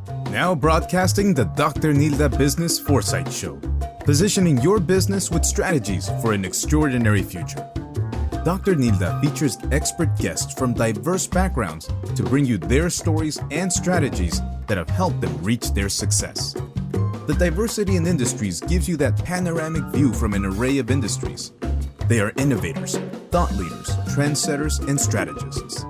Now broadcasting the Dr. Nilda Business Foresight Show, positioning your business with strategies for an extraordinary future. Dr. Nilda features expert guests from diverse backgrounds to bring you their stories and strategies that have helped them reach their success. The diversity in industries gives you that panoramic view from an array of industries. They are innovators, thought leaders, trendsetters, and strategists.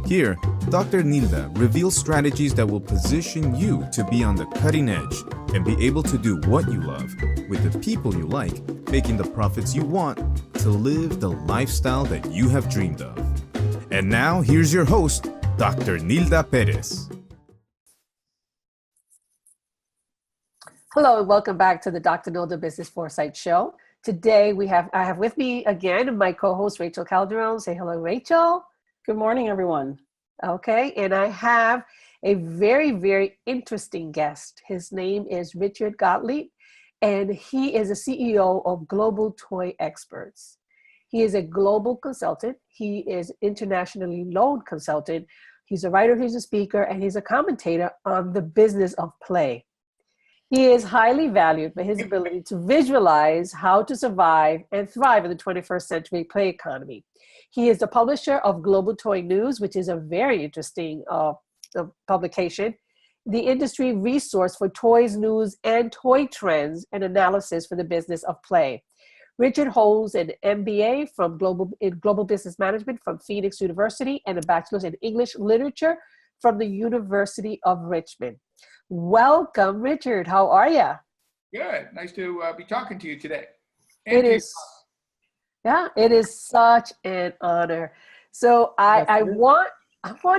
Here, Dr. Nilda reveals strategies that will position you to be on the cutting edge and be able to do what you love with the people you like, making the profits you want to live the lifestyle that you have dreamed of. And now, here's your host, Dr. Nilda Perez. Hello and welcome back to the Dr. Nilda Business Foresight Show. Today I have with me again my co-host Rachel Calderon. Say hello, Rachel. Good morning, everyone. Okay, and I have a very, very interesting guest. His name is Richard Gottlieb, and he is the CEO of Global Toy Experts. He is a global consultant. He is internationally known consultant. He's a writer, he's a speaker, and he's a commentator on the business of play. He is highly valued for his ability to visualize how to survive and thrive in the 21st century play economy. He is the publisher of Global Toy News, which is a very interesting publication, the industry resource for toys, news, and toy trends and analysis for the business of play. Richard holds an MBA in Global Business Management from Phoenix University and a Bachelor's in English Literature from the University of Richmond. Welcome, Richard. How are you? Good. Nice to be talking to you today. It is such an honor. So I want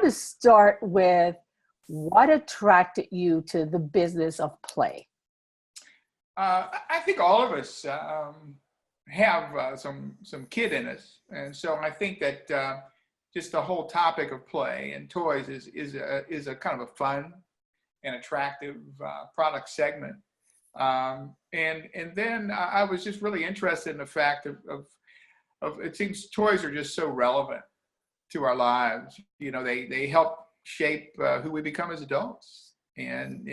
to start with what attracted you to the business of play? I think all of us have some kid in us, and so I think that just the whole topic of play and toys is a kind of a fun and attractive product segment. And then I was just really interested in the fact of it seems toys are just so relevant to our lives. You know, they help shape who we become as adults, and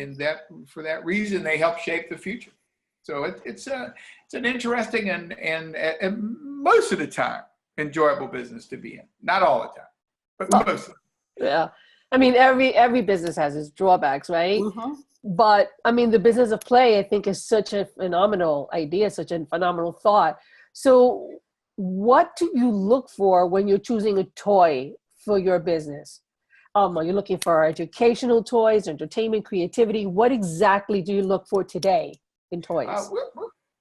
for that reason they help shape the future. So it's an interesting and most of the time enjoyable business to be in. Not all the time, but most of it. Yeah. I mean, every business has its drawbacks, right? Mm-hmm. But I mean, the business of play, I think, is such a phenomenal idea, such a phenomenal thought. So what do you look for when you're choosing a toy for your business? Are you looking for educational toys, entertainment, creativity? What exactly do you look for today in toys?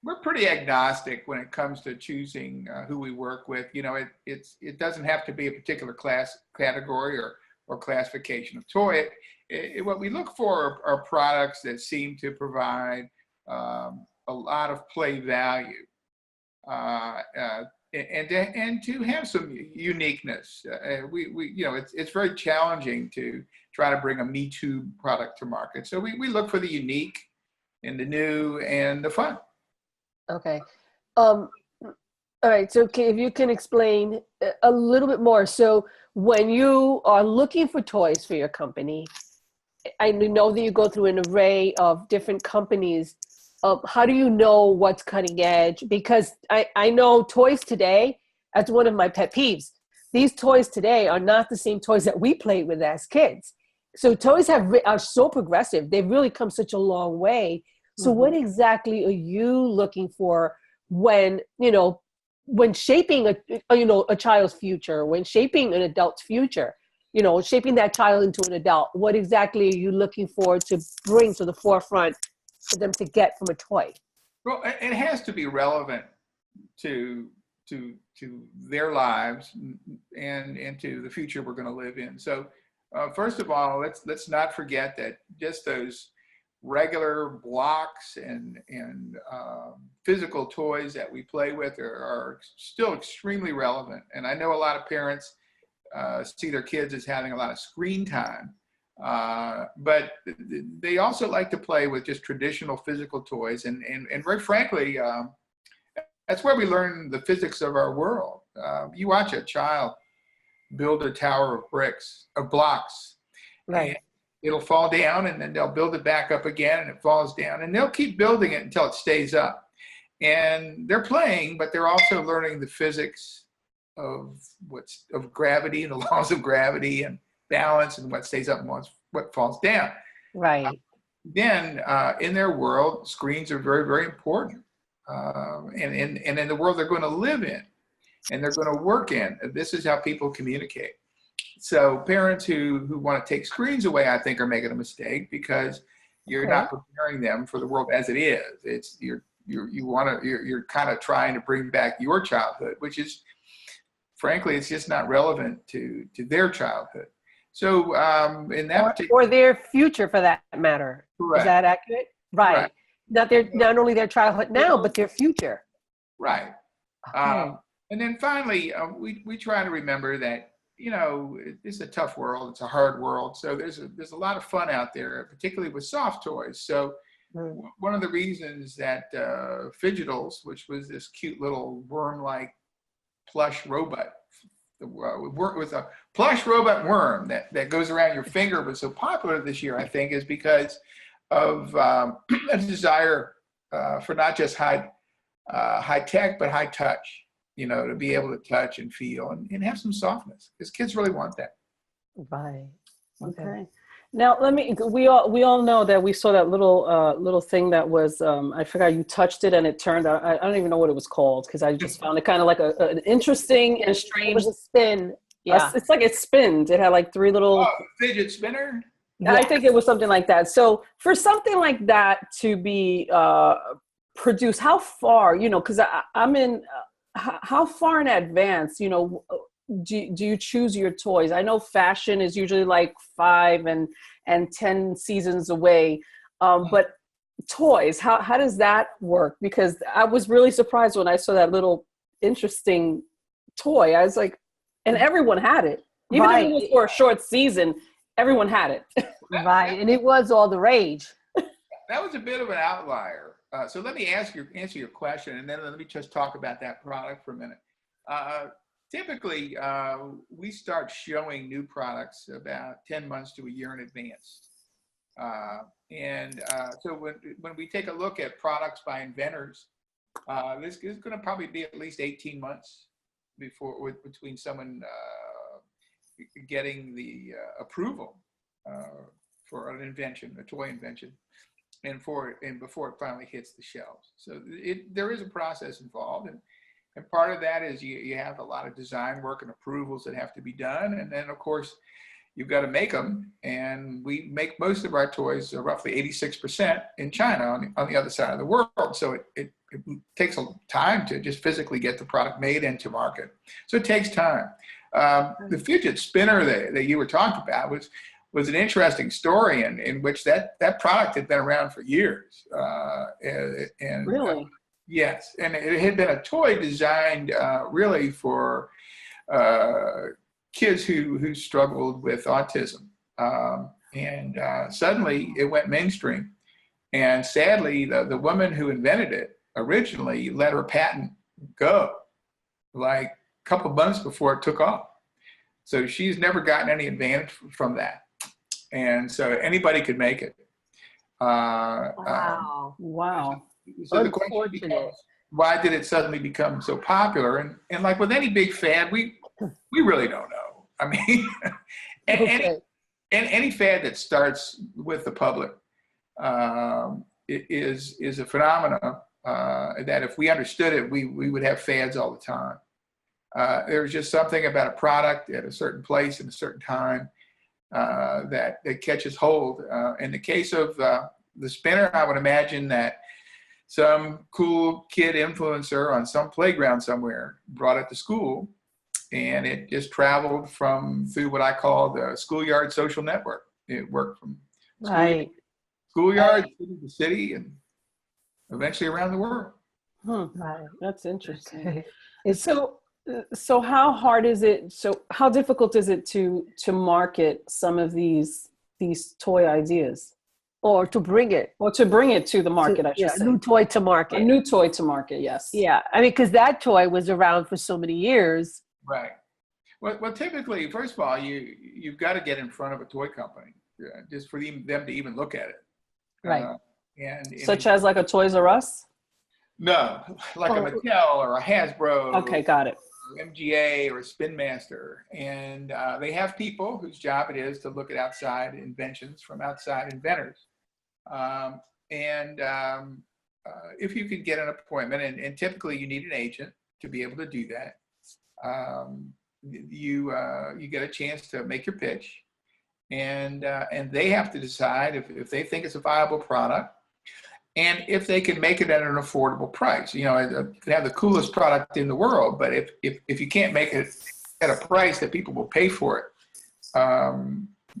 We're pretty agnostic when it comes to choosing who we work with. You know, it doesn't have to be a particular class category or classification of toy. What we look for are products that seem to provide a lot of play value and to have some uniqueness. It's very challenging to try to bring a Me Too product to market. So we look for the unique and the new and the fun. Okay. All right. So if you can explain a little bit more. So when you are looking for toys for your company, I know that you go through an array of different companies. How do you know what's cutting edge? Because I know toys today, that's one of my pet peeves. These toys today are not the same toys that we played with as kids. So toys are so progressive. They've really come such a long way. So what exactly are you looking for when shaping a child's future, when shaping an adult's future, shaping that child into an adult? What exactly are you looking for to bring to the forefront for them to get from a toy? Well, it has to be relevant to their lives and to the future we're going to live in. So first of all, let's not forget that just those regular blocks and physical toys that we play with are still extremely relevant. And I know a lot of parents see their kids as having a lot of screen time, but they also like to play with just traditional physical toys. And very frankly, that's where we learn the physics of our world. You watch a child build a tower of blocks. Right. it'll fall down, and then they'll build it back up again, and it falls down, and they'll keep building it until it stays up. And they're playing, but they're also learning the physics of gravity and the laws of gravity and balance and what stays up and what falls down. Right. Then in their world, screens are very, very important. And in the world they're going to live in and they're going to work in, this is how people communicate. So parents who want to take screens away, I think, are making a mistake, because you're not preparing them for the world as it is. It's you're kind of trying to bring back your childhood, which is, frankly, it's just not relevant to their childhood. So in that or their future, for that matter. Correct. Is that accurate? Right. Not only their childhood now, but their future. Right. Okay. And then finally, we try to remember that, you know, it's a tough world. It's a hard world. So there's a lot of fun out there, particularly with soft toys. So one of the reasons that Fidgetals, which was this cute little worm-like plush robot, with a plush robot worm that goes around your finger, was so popular this year, I think, is because of a desire for not just high tech, but high touch. You know, to be able to touch and feel and have some softness, because kids really want that. Right. Okay. Now we all know that we saw that little thing that was, I forgot, you touched it and it turned out, I don't even know what it was called, because I just found it kind of like an interesting and strange. It was a spin. Yeah. It's like it spinned. It had like three little. Fidget spinner? I think it was something like that. So for something like that to be produced, how far, you know, because I'm in, how far in advance, you know, do you choose your toys? I know fashion is usually like 5 and 10 seasons away, but toys, how does that work? Because I was really surprised when I saw that little interesting toy. I was like, and everyone had it, even if it was for a short season. Everyone had it. Right, and it was all the rage. That was a bit of an outlier. So let me answer your question, and then let me just talk about that product for a minute. Typically, we start showing new products about 10 months to a year in advance. So when we take a look at products by inventors, this is going to probably be at least 18 months between someone getting the approval for an invention, a toy invention, and before it finally hits the shelves. So there is a process involved, and part of that is you have a lot of design work and approvals that have to be done, and then of course you've got to make them. And we make most of our toys, roughly 86%, in China on the other side of the world. So it takes a time to just physically get the product made into market. So it takes time. The fidget spinner that you were talking about was an interesting story in which that product had been around for years. And Really? Yes, and it had been a toy designed really for kids who struggled with autism. Suddenly it went mainstream. And sadly, the woman who invented it originally let her patent go like a couple of months before it took off. So she's never gotten any advantage from that. And so anybody could make it. Wow. So the question becomes, why did it suddenly become so popular? And like with any big fad, we really don't know. I mean, any fad that starts with the public is a phenomenon that if we understood it, we would have fads all the time. There's just something about a product at a certain place at a certain time that catches hold. In the case of the spinner, I would imagine that some cool kid influencer on some playground somewhere brought it to school, and it just traveled through what I call the schoolyard social network. It worked from schoolyard, city to city, and eventually around the world. Right. That's interesting. So how hard is it? So how difficult is it to market some of these toy ideas? Or to bring it to the market, I should say. A new toy to market. A new toy to market, yes. Yeah, I mean, because that toy was around for so many years. Right. Well, typically, first of all, you've got to get in front of a toy company. just for them to even look at it. Right. And Such as like a Toys R Us? No, like a Mattel or a Hasbro. Okay, got it. Or MGA or a Spin Master. And they have people whose job it is to look at outside inventions from outside inventors. If you could get an appointment, and typically you need an agent to be able to do that, you get a chance to make your pitch, and they have to decide if they think it's a viable product, and if they can make it at an affordable price. You know, you can have the coolest product in the world, but if you can't make it at a price that people will pay for it,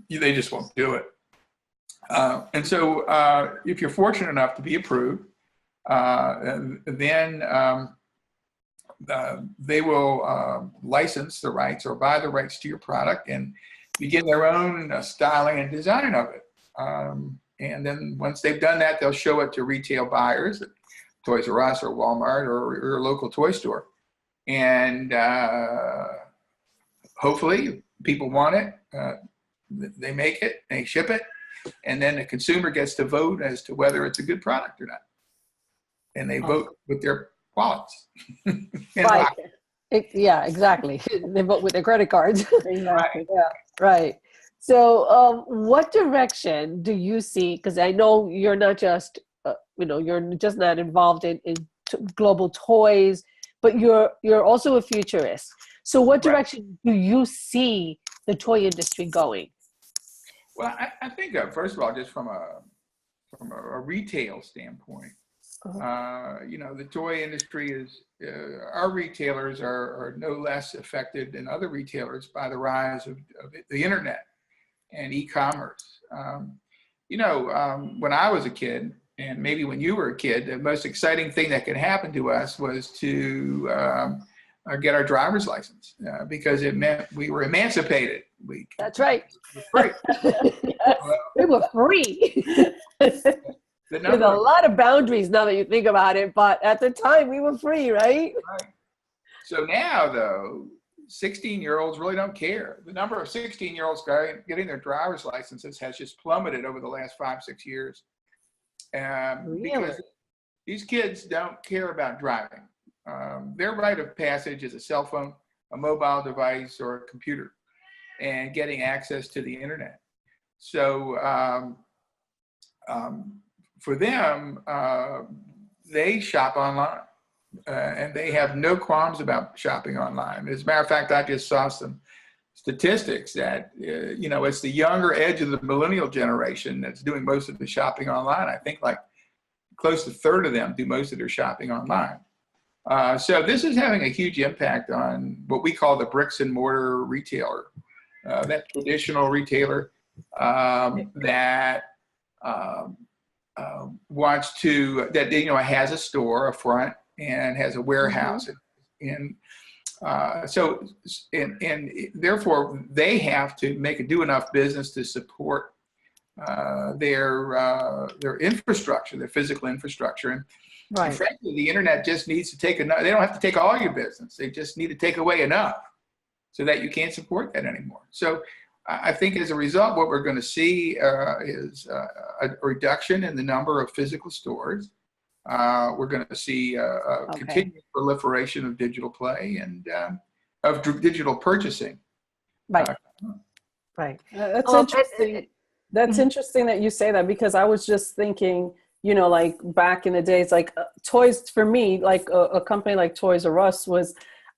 they just won't do it. And so if you're fortunate enough to be approved, then they will license the rights or buy the rights to your product and begin their own styling and design of it. And then once they've done that, they'll show it to retail buyers at Toys R Us or Walmart or your local toy store. And hopefully people want it, they make it, they ship it, and then the consumer gets to vote as to whether it's a good product or not. And they vote with their wallets. Right. Yeah, exactly. They vote with their credit cards. Exactly. Yeah, right. So what direction do you see, because I know you're not just, you're just not involved in global toys, but you're also a futurist. So what direction do you see the toy industry going? Well, I think, first of all, just from a retail standpoint, the toy industry is, our retailers are no less affected than other retailers by the rise of the internet and e-commerce. When I was a kid, and maybe when you were a kid, the most exciting thing that could happen to us was to get our driver's license, because it meant we were emancipated. That's right. Free. We were free. There's a lot of boundaries now that you think about it, but at the time we were free, right? Right. So now, though, 16-year-olds really don't care. The number of 16-year-olds getting their driver's licenses has just plummeted over the last 5-6 years. Really? Because these kids don't care about driving. Their rite of passage is a cell phone, a mobile device, or a computer, and getting access to the internet. So for them, they shop online, and they have no qualms about shopping online. As a matter of fact, I just saw some statistics that, it's the younger edge of the millennial generation that's doing most of the shopping online. I think like close to a third of them do most of their shopping online. So this is having a huge impact on what we call the bricks and mortar retailer, that traditional retailer that wants to, has a store, a front, and has a warehouse. And therefore they have to do enough business to support their infrastructure, their physical infrastructure. And frankly, the internet just needs to take enough. They don't have to take all your business. They just need to take away enough so that you can't support that anymore. So I think as a result, what we're going to see is a reduction in the number of physical stores. We're going to see a continued proliferation of digital play and of digital purchasing. Right. That's interesting. That's interesting that you say that, because I was just thinking, like back in the days, like toys for me, like a company like Toys R Us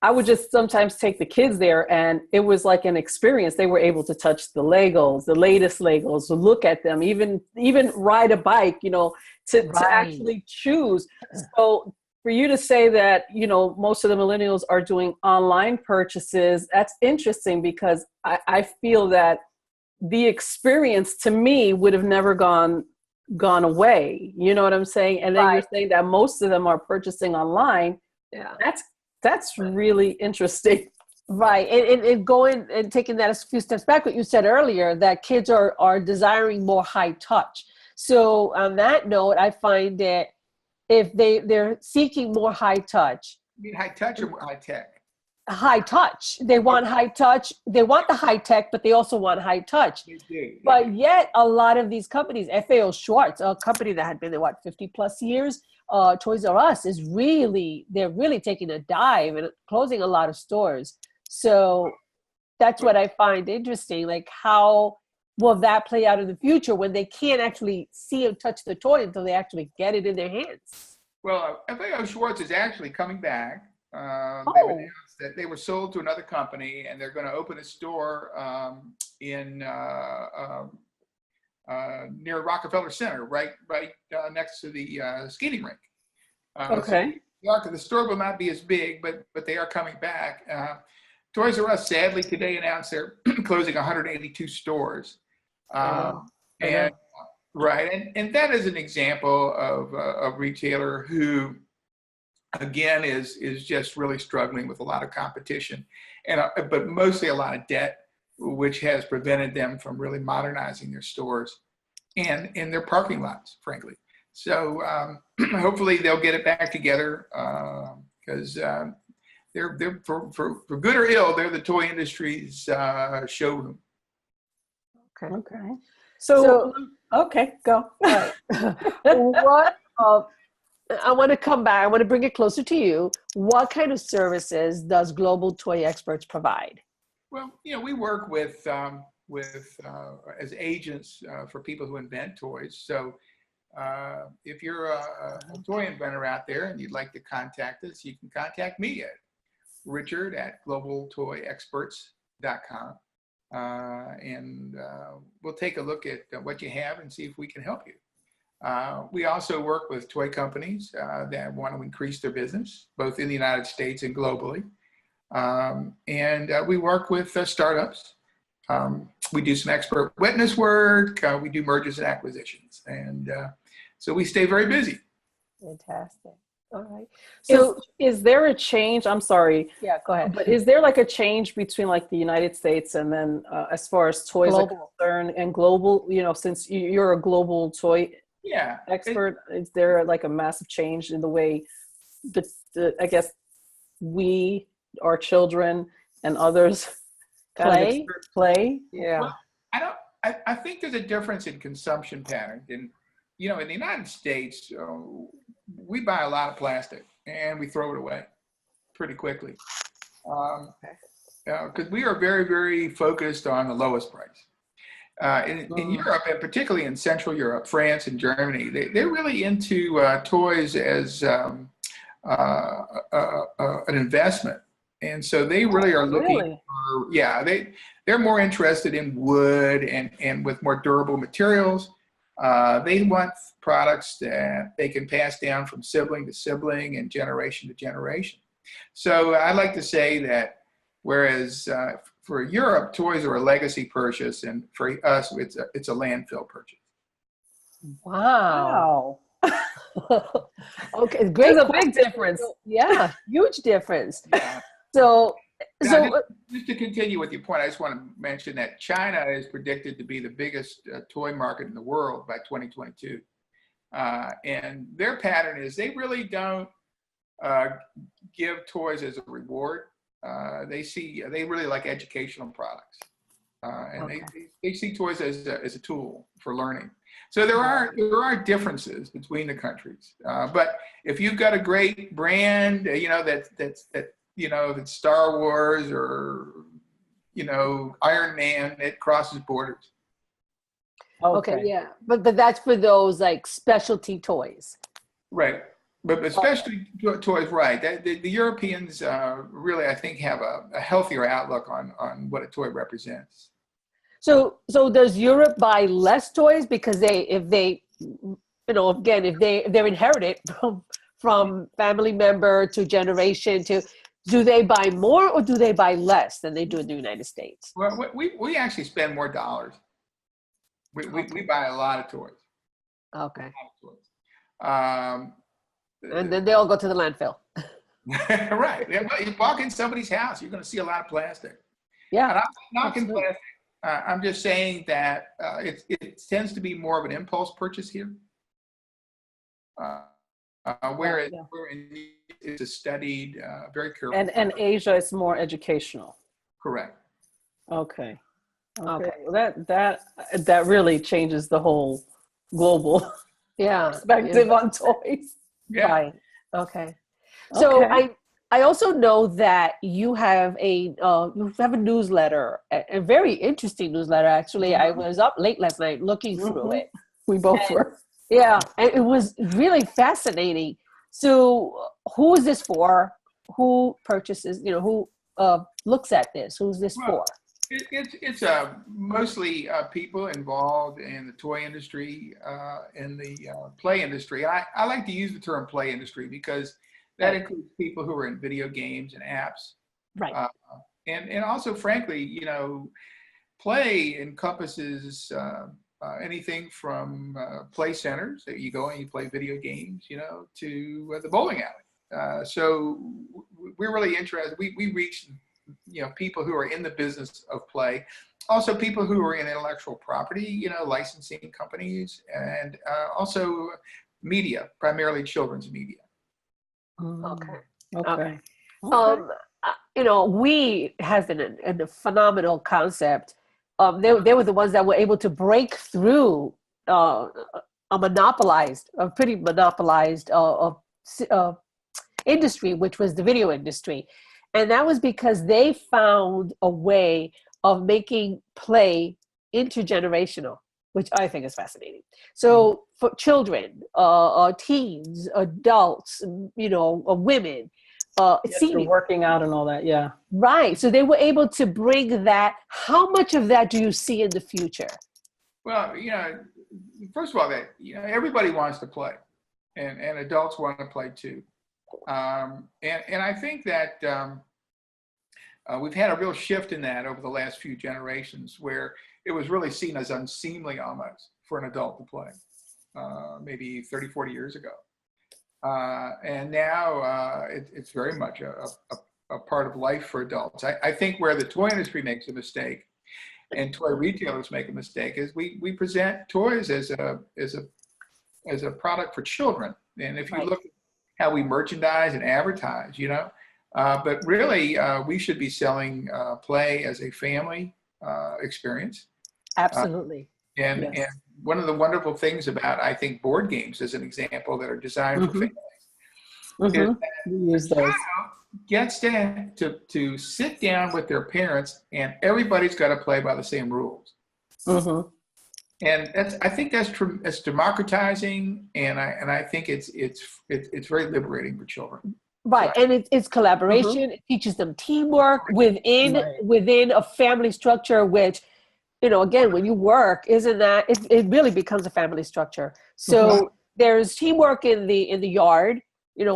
I would just sometimes take the kids there, and it was like an experience. They were able to touch the Legos, the latest Legos, to look at them, even ride a bike, to actually choose. So for you to say that, most of the millennials are doing online purchases, that's interesting, because I feel that the experience to me would have never gone away. You know what I'm saying? And then you're saying that most of them are purchasing online. Yeah. That's really interesting. Right. And going and taking that a few steps back, what you said earlier, that kids are desiring more high touch. So on that note, I find that if they're seeking more high touch. You mean high touch or high tech? high touch. They want high touch. They want the high tech, but they also want high touch. They do. But yet a lot of these companies, FAO Schwarz, a company that had been there, 50 plus years, Toys R Us they're really taking a dive and closing a lot of stores. So that's what I find interesting. Like, how will that play out in the future when they can't actually see and touch the toy until they actually get it in their hands? Well, FAO Schwarz is actually coming back. They've announced that they were sold to another company, and they're going to open a store in near Rockefeller Center, right next to the skating rink. Okay. So the store will not be as big, but they are coming back. Toys R Us sadly today announced they're closing 182 stores, and that is an example of a retailer who, again, is just really struggling with a lot of competition, but mostly a lot of debt, which has prevented them from really modernizing their stores and in their parking lots, frankly. So hopefully they'll get it back together, because they're for good or ill, they're the toy industry's showroom. Okay. So okay, go. Right. What? I want to come back. I want to bring it closer to you. What kind of services does Global Toy Experts provide? Well, we work with as agents for people who invent toys. So if you're a toy inventor out there and you'd like to contact us, you can contact me at richard@globaltoyexperts.com. And we'll take a look at what you have and see if we can help you. We also work with toy companies that want to increase their business, both in the United States and globally. And we work with startups. We do some expert witness work. We do mergers and acquisitions. And so we stay very busy. Fantastic. All right. So is there a change? I'm sorry. Yeah, go ahead. But is there like a change between like the United States and then as far as toys are concerned and global, since you're a global toy expert, is there like a massive change in the way I guess we, our children and others play? Yeah. Well, I think there's a difference in consumption patterns. In the United States, we buy a lot of plastic and we throw it away pretty quickly. Because we are very, very focused on the lowest price. In Europe, and particularly in Central Europe, France and Germany, they're really into toys as an investment. And so they really are looking for, they're more interested in wood and with more durable materials. They want products that they can pass down from sibling to sibling and generation to generation. So I like to say that whereas for Europe, toys are a legacy purchase, and for us, it's a landfill purchase. Wow. Okay, great. There's a big difference. Yeah, huge difference. Yeah. So just to continue with your point, I just want to mention that China is predicted to be the biggest toy market in the world by 2022. And their pattern is they really don't give toys as a reward. They really like educational products. And they see toys as a tool for learning. So there are differences between the countries. But if you've got a great brand, that's Star Wars or, Iron Man, it crosses borders. Okay, yeah. But that's for those like specialty toys. Right. But especially toys, right. The Europeans really, I think, have a healthier outlook on what a toy represents. So does Europe buy less toys because if they're inherited from family member to generation do they buy more or do they buy less than they do in the United States? Well, we actually spend more dollars. We buy a lot of toys. Okay. And then they all go to the landfill. Right. You walk in somebody's house, you're going to see a lot of plastic. Yeah. And I'm not knocking plastic. I'm just saying that it tends to be more of an impulse purchase here. Whereas Yeah. where in it's studied very carefully. And Asia is more educational. Correct. Okay. Okay. Okay. Well, that really changes the whole global Yeah. perspective on toys. Yeah. Right. Okay. So Okay. I also know that you have a newsletter, a very interesting newsletter. Actually, I was up late last night looking through Mhm. it. We both were. Yeah, and it was really fascinating. So, who is this for? Who purchases? Who looks at this? Who's this Well, for? it's mostly people involved in the toy industry, in the play industry. I like to use the term play industry because that includes people who are in video games and apps. Right. And also, frankly, play encompasses anything from play centers that you go and you play video games, to the bowling alley. So we're really interested. We reach people who are in the business of play, also people who are in intellectual property, licensing companies, and also media, primarily children's media. Okay. Okay. We has a phenomenal concept. They were the ones that were able to break through a pretty monopolized industry, which was the video industry. And that was because they found a way of making play intergenerational, which I think is fascinating. So for children, teens, adults, women, You're working out and all that. Yeah. right. So they were able to bring that. How much of that do you see in the future? Well, first of all, that everybody wants to play, and adults want to play too. And I think that we've had a real shift in that over the last few generations, where it was really seen as unseemly almost for an adult to play, maybe 30, 40 years ago. And now it's very much a part of life for adults. I think where the toy industry makes a mistake and toy retailers make a mistake is we present toys as a product for children. And if you look at how we merchandise and advertise, but really we should be selling play as a family experience. Absolutely. And one of the wonderful things about, I think, board games, as an example, that are designed for families, is that the child gets to sit down with their parents, and everybody's got to play by the same rules. And I think that's democratizing, and I think it's very liberating for children. Right, and it's collaboration. It teaches them teamwork within a family structure, which, again, when you work, it really becomes a family structure. So there's teamwork in the yard,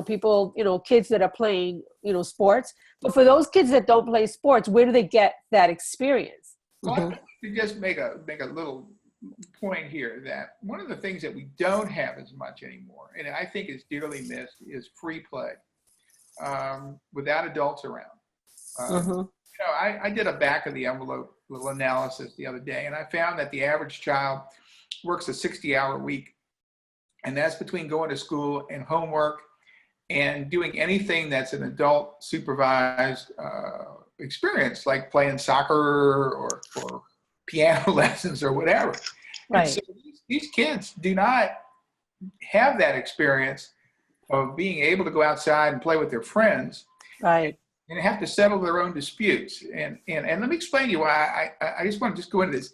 people, kids that are playing, sports. But for those kids that don't play sports, where do they get that experience? Well, to just make a little point here, that one of the things that we don't have as much anymore, and I think is dearly missed, is free play without adults around. I did a back of the envelope little analysis the other day, and I found that the average child works a 60-hour week, and that's between going to school and homework and doing anything that's an adult supervised experience, like playing soccer or piano lessons or whatever. Right. So these kids do not have that experience of being able to go outside and play with their friends. Right. And have to settle their own disputes. And let me explain to you why I just want to go into this.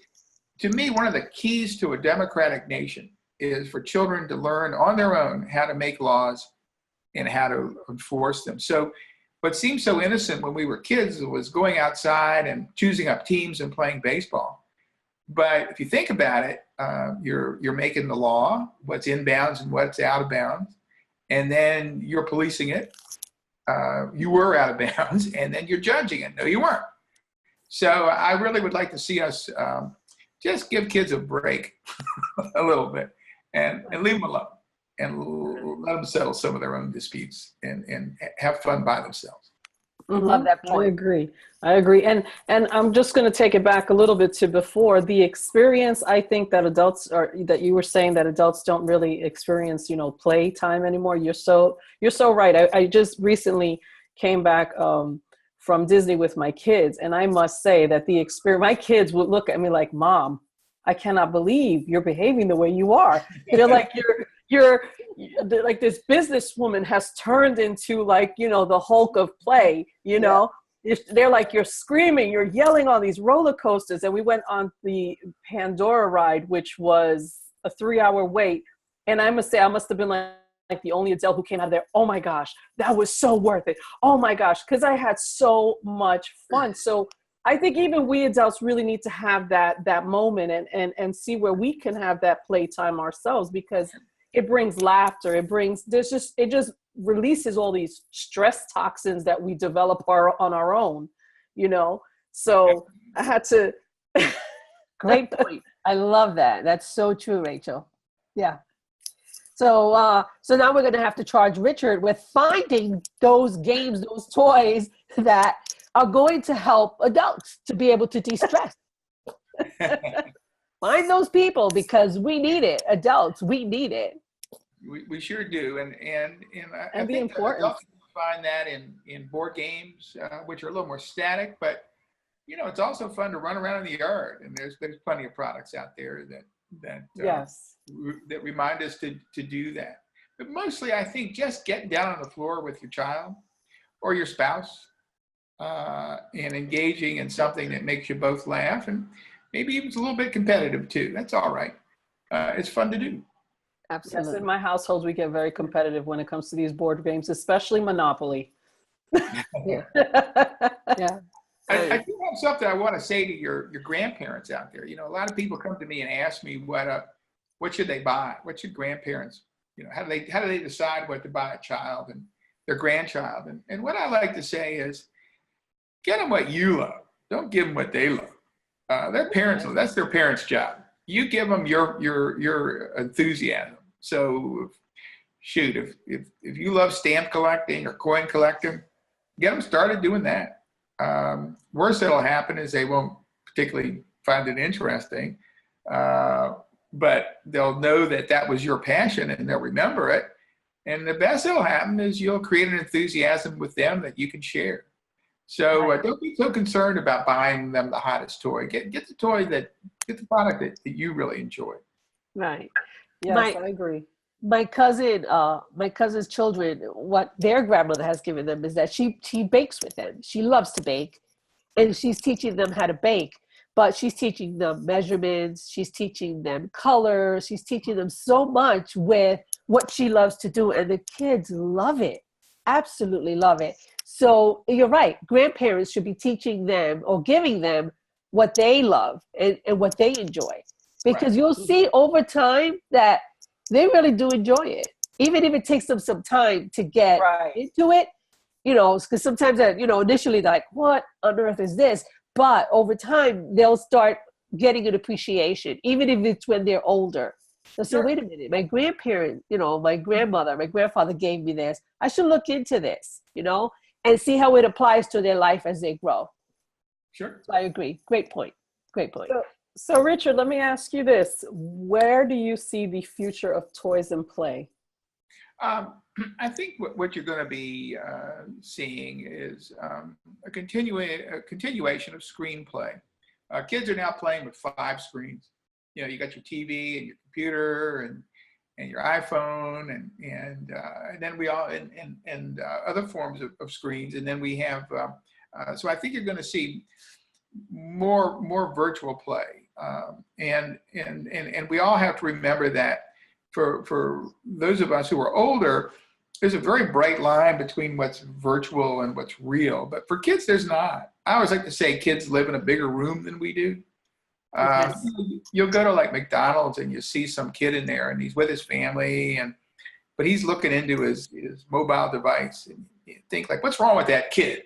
To me, one of the keys to a democratic nation is for children to learn on their own how to make laws and how to enforce them. So what seemed so innocent when we were kids was going outside and choosing up teams and playing baseball. But if you think about it, you're making the law, what's in bounds and what's out of bounds, and then you're policing it. You were out of bounds, and then you're judging it. No, you weren't. So I really would like to see us just give kids a break a little bit and leave them alone and let them settle some of their own disputes and have fun by themselves. Love that I point. agree. I agree. And I'm just going to take it back a little bit to before the experience. I think that adults are, that you were saying that adults don't really experience, play time anymore. You're so right. I just recently came back from Disney with my kids. And I must say that the experience, my kids would look at me like, Mom, I cannot believe you're behaving the way you are. They're like, you're like, this businesswoman has turned into, like, the Hulk of play, If they're like, you're screaming, you're yelling on these roller coasters. And we went on the Pandora ride, which was a 3-hour wait. And I must say, I must have been like the only adult who came out of there. Oh my gosh, that was so worth it. Oh my gosh. Cause I had so much fun. So I think even we adults really need to have that moment and see where we can have that playtime ourselves, because it brings laughter. It just releases all these stress toxins that we develop on our own, So I had to. Great point. I love that. That's so true, Rachel. Yeah. So now we're going to have to charge Richard with finding those games, those toys that are going to help adults to be able to de-stress. Find those people, because we need it. Adults, we need it. We sure do, and I the think importance. adults find that in board games, which are a little more static, but it's also fun to run around in the yard, and there's plenty of products out there that Yes. that remind us to do that. But mostly, I think just getting down on the floor with your child or your spouse and engaging in something that makes you both laugh, and maybe even a little bit competitive too. That's all right. It's fun to do. Absolutely. Yes, in my household, we get very competitive when it comes to these board games, especially Monopoly. Yeah. Yeah. I do have something I want to say to your grandparents out there. A lot of people come to me and ask me what should they buy? What should grandparents, how do they decide what to buy a child and their grandchild? And what I like to say is, get them what you love. Don't give them what they love. Their parents, that's their parents' job. You give them your enthusiasm. So, shoot, if you love stamp collecting or coin collecting, get them started doing that. Worst that'll happen is they won't particularly find it interesting, but they'll know that was your passion and they'll remember it. And the best that'll happen is you'll create an enthusiasm with them that you can share. So don't be so concerned about buying them the hottest toy. Get the toy get the product that you really enjoy. Right. Yes, I agree. My cousin's children, what their grandmother has given them is that she bakes with them. She loves to bake, and she's teaching them how to bake, but she's teaching them measurements. She's teaching them colors. She's teaching them so much with what she loves to do. And the kids love it. Absolutely love it. So you're right. Grandparents should be teaching them or giving them what they love and what they enjoy, because you'll see over time that they really do enjoy it, even if it takes them some time to get into it, because sometimes initially they're like, what on earth is this? But over time, they'll start getting an appreciation, even if it's when they're older. They'll say, wait a minute, my grandparent, my grandmother, my grandfather gave me this. I should look into this, and see how it applies to their life as they grow. Sure. So I agree. Great point. Great point. So Richard, let me ask you this. Where do you see the future of toys and play? I think what you're going to be seeing is a continuation of screenplay. Kids are now playing with 5 screens. You got your TV and your computer and your iPhone and then we all and other forms of screens, and then we have. So I think you're going to see more virtual play, and we all have to remember that for those of us who are older, there's a very bright line between what's virtual and what's real. But for kids, there's not. I always like to say kids live in a bigger room than we do. You'll go to like McDonald's and you see some kid in there and he's with his family, but he's looking into his mobile device, and you think like, what's wrong with that kid?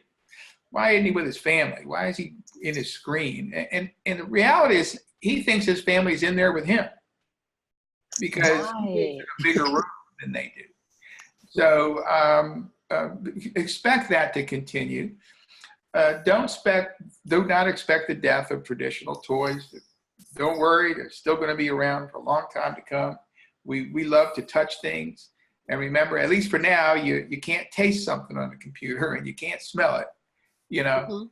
Why isn't he with his family? Why is he in his screen? And the reality is he thinks his family's in there with him because he's in a bigger room than they do. So expect that to continue. Do not expect the death of traditional toys. Don't worry, they're still going to be around for a long time to come. We love to touch things. And remember, at least for now, you can't taste something on a computer and you can't smell it, you know.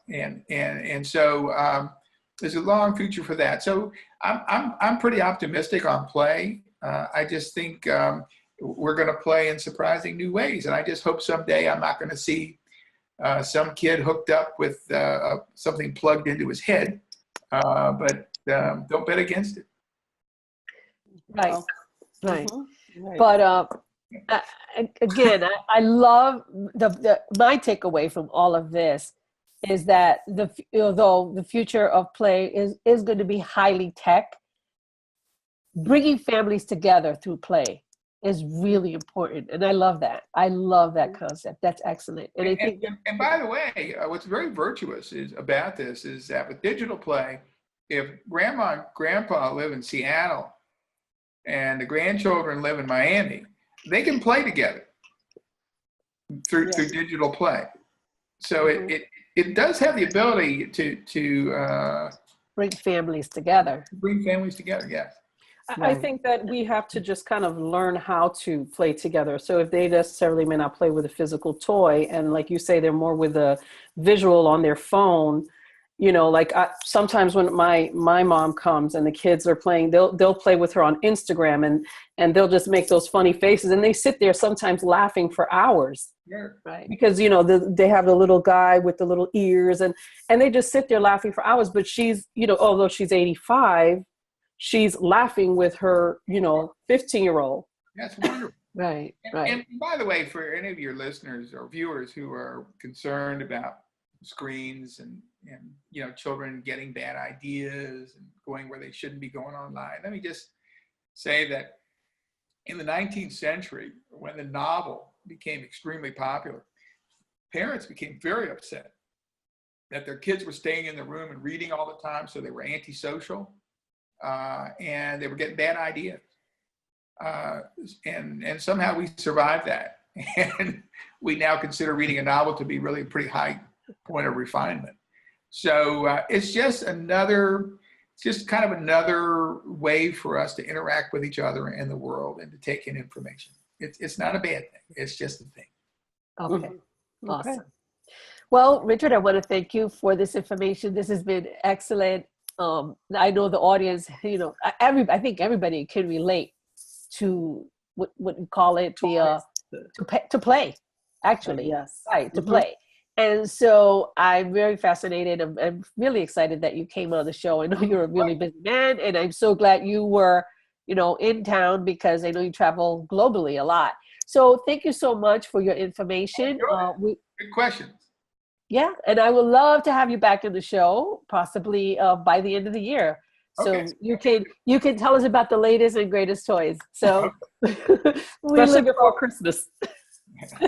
And so there's a long future for that. So I'm pretty optimistic on play. I just think we're going to play in surprising new ways. And I just hope someday I'm not going to see some kid hooked up with something plugged into his head. But don't bet against it. Right. Right. But again, I love my takeaway from all of this is that although the future of play is going to be highly tech, bringing families together through play is really important, and I love that. I love that concept. That's excellent. And I think, and by the way, what's very virtuous about this is that with digital play, if grandma and grandpa live in Seattle and the grandchildren live in Miami, they can play together through digital play. So it does have the ability to bring families together. Yes. I think that we have to just kind of learn how to play together. So if they necessarily may not play with a physical toy, and like you say, they're more with a visual on their phone, you know, like sometimes when my mom comes and the kids are playing, they'll play with her on Instagram and they'll just make those funny faces, and they sit there sometimes laughing for hours. Yeah. Right. Because, you know, they have the little guy with the little ears and they just sit there laughing for hours. But she's, you know, although she's 85, she's laughing with her, you know, 15-year-old. That's wonderful. Right. And by the way, for any of your listeners or viewers who are concerned about screens and you know, children getting bad ideas and going where they shouldn't be going online, let me just say that in the 19th century, when the novel became extremely popular, parents became very upset that their kids were staying in the room and reading all the time, so they were antisocial, and they were getting bad ideas. And somehow we survived that. And we now consider reading a novel to be really a pretty high point of refinement. So it's just kind of another way for us to interact with each other and the world and to take in information. It's not a bad thing. It's just a thing. Okay. Awesome. Well, Richard, I want to thank you for this information. This has been excellent. I know the audience, you know, I think everybody can relate to what you call it, to play, actually. Yes. Right, to play. And so I'm very fascinated. I'm really excited that you came on the show. I know you're a really busy man, and I'm so glad you were, you know, in town, because I know you travel globally a lot. So thank you so much for your information. Good questions. Yeah, and I would love to have you back in the show, possibly by the end of the year. So you can tell us about the latest and greatest toys. So especially before Christmas.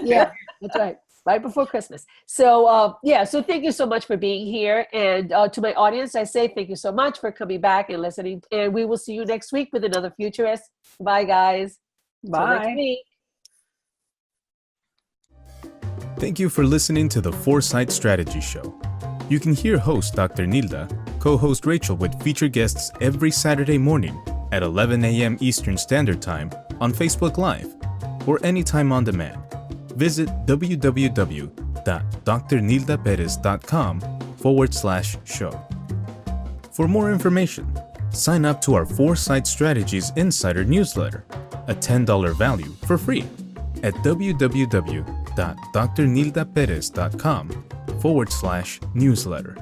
Yeah, that's right. Right before Christmas. So so thank you so much for being here. And to my audience, I say thank you so much for coming back and listening. And we will see you next week with another Futurist. Bye, guys. Bye. Till next week. Thank you for listening to the Foresight Strategy Show. You can hear host Dr. Nilda, co-host Rachel with featured guests every Saturday morning at 11 a.m. Eastern Standard Time on Facebook Live or anytime on demand. Visit www.drnildaperez.com/show. For more information, sign up to our Foresight Strategies Insider newsletter, a $10 value for free at www.drnildaperez.com/newsletter.